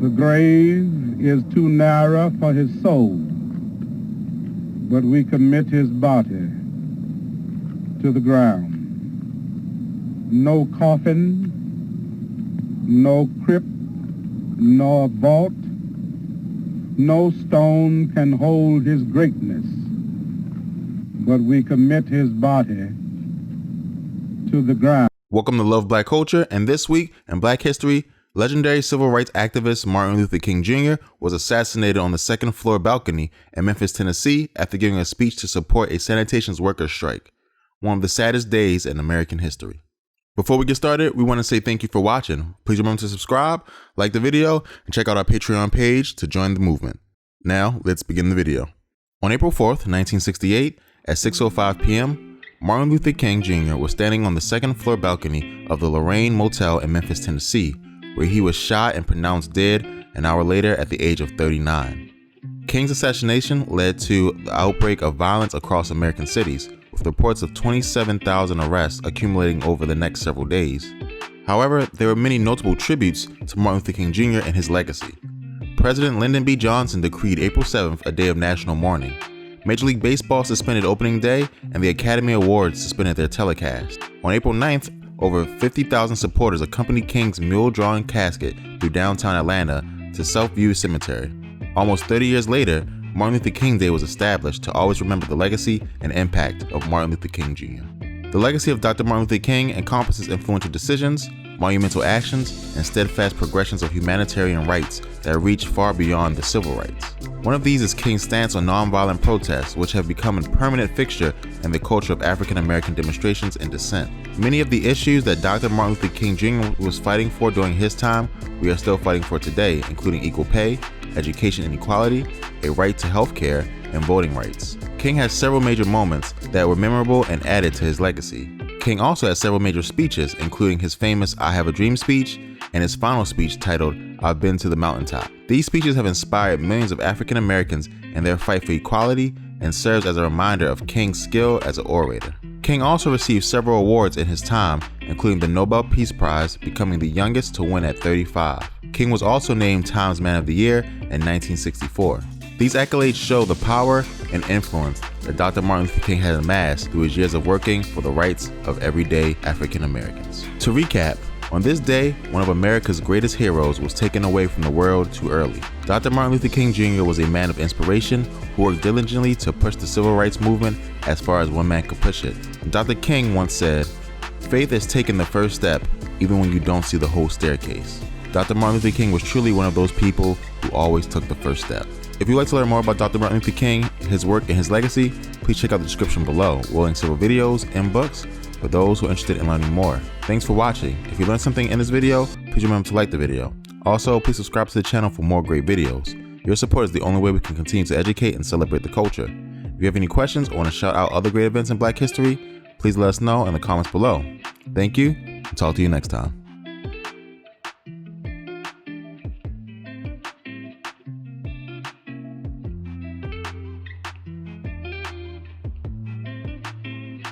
The grave is too narrow for his soul, but we commit his body to the ground. No coffin, no crypt, nor vault, no stone can hold his greatness, but we commit his body to the ground. Welcome to Love Black Culture, and this week in Black History, legendary civil rights activist Martin Luther King Jr. was assassinated on the second floor balcony in Memphis, Tennessee after giving a speech to support a sanitation workers strike, one of the saddest days in American history. Before we get started, we want to say thank you for watching. Please remember to subscribe, like the video, and check out our Patreon page to join the movement. Now, let's begin the video. On April 4th, 1968, at 6:05 p.m., Martin Luther King Jr. was standing on the second floor balcony of the Lorraine Motel in Memphis, Tennessee, where he was shot and pronounced dead an hour later at the age of 39. King's assassination led to the outbreak of violence across American cities, with reports of 27,000 arrests accumulating over the next several days. However, there were many notable tributes to Martin Luther King Jr. and his legacy. President Lyndon B. Johnson decreed April 7th a day of national mourning. Major League Baseball suspended opening day, and the Academy Awards suspended their telecast. On April 9th, over 50,000 supporters accompanied King's mule-drawn casket through downtown Atlanta to Southview Cemetery. Almost 30 years later, Martin Luther King Day was established to always remember the legacy and impact of Martin Luther King Jr. The legacy of Dr. Martin Luther King encompasses influential decisions, monumental actions, and steadfast progressions of humanitarian rights that reach far beyond the civil rights. One of these is King's stance on nonviolent protests, which have become a permanent fixture in the culture of African American demonstrations and dissent. Many of the issues that Dr. Martin Luther King Jr. was fighting for during his time, we are still fighting for today, including equal pay, education and equality, a right to health care, and voting rights. King has several major moments that were memorable and added to his legacy. King also has several major speeches, including his famous I Have a Dream speech and his final speech titled I've Been to the Mountaintop. These speeches have inspired millions of African Americans in their fight for equality and serves as a reminder of King's skill as an orator. King also received several awards in his time, including the Nobel Peace Prize, becoming the youngest to win at 35. King was also named Times Man of the Year in 1964. These accolades show the power and influence that Dr. Martin Luther King had amassed through his years of working for the rights of everyday African Americans. To recap, on this day, one of America's greatest heroes was taken away from the world too early. Dr. Martin Luther King Jr. was a man of inspiration who worked diligently to push the civil rights movement as far as one man could push it. Dr. King once said, "Faith is taking the first step even when you don't see the whole staircase." Dr. Martin Luther King was truly one of those people who always took the first step. If you'd like to learn more about Dr. Martin Luther King, his work, and his legacy, please check out the description below. We'll link several videos and books for those who are interested in learning more. Thanks for watching. If you learned something in this video, please remember to like the video. Also, please subscribe to the channel for more great videos. Your support is the only way we can continue to educate and celebrate the culture. If you have any questions or want to shout out other great events in Black history, please let us know in the comments below. Thank you, and talk to you next time.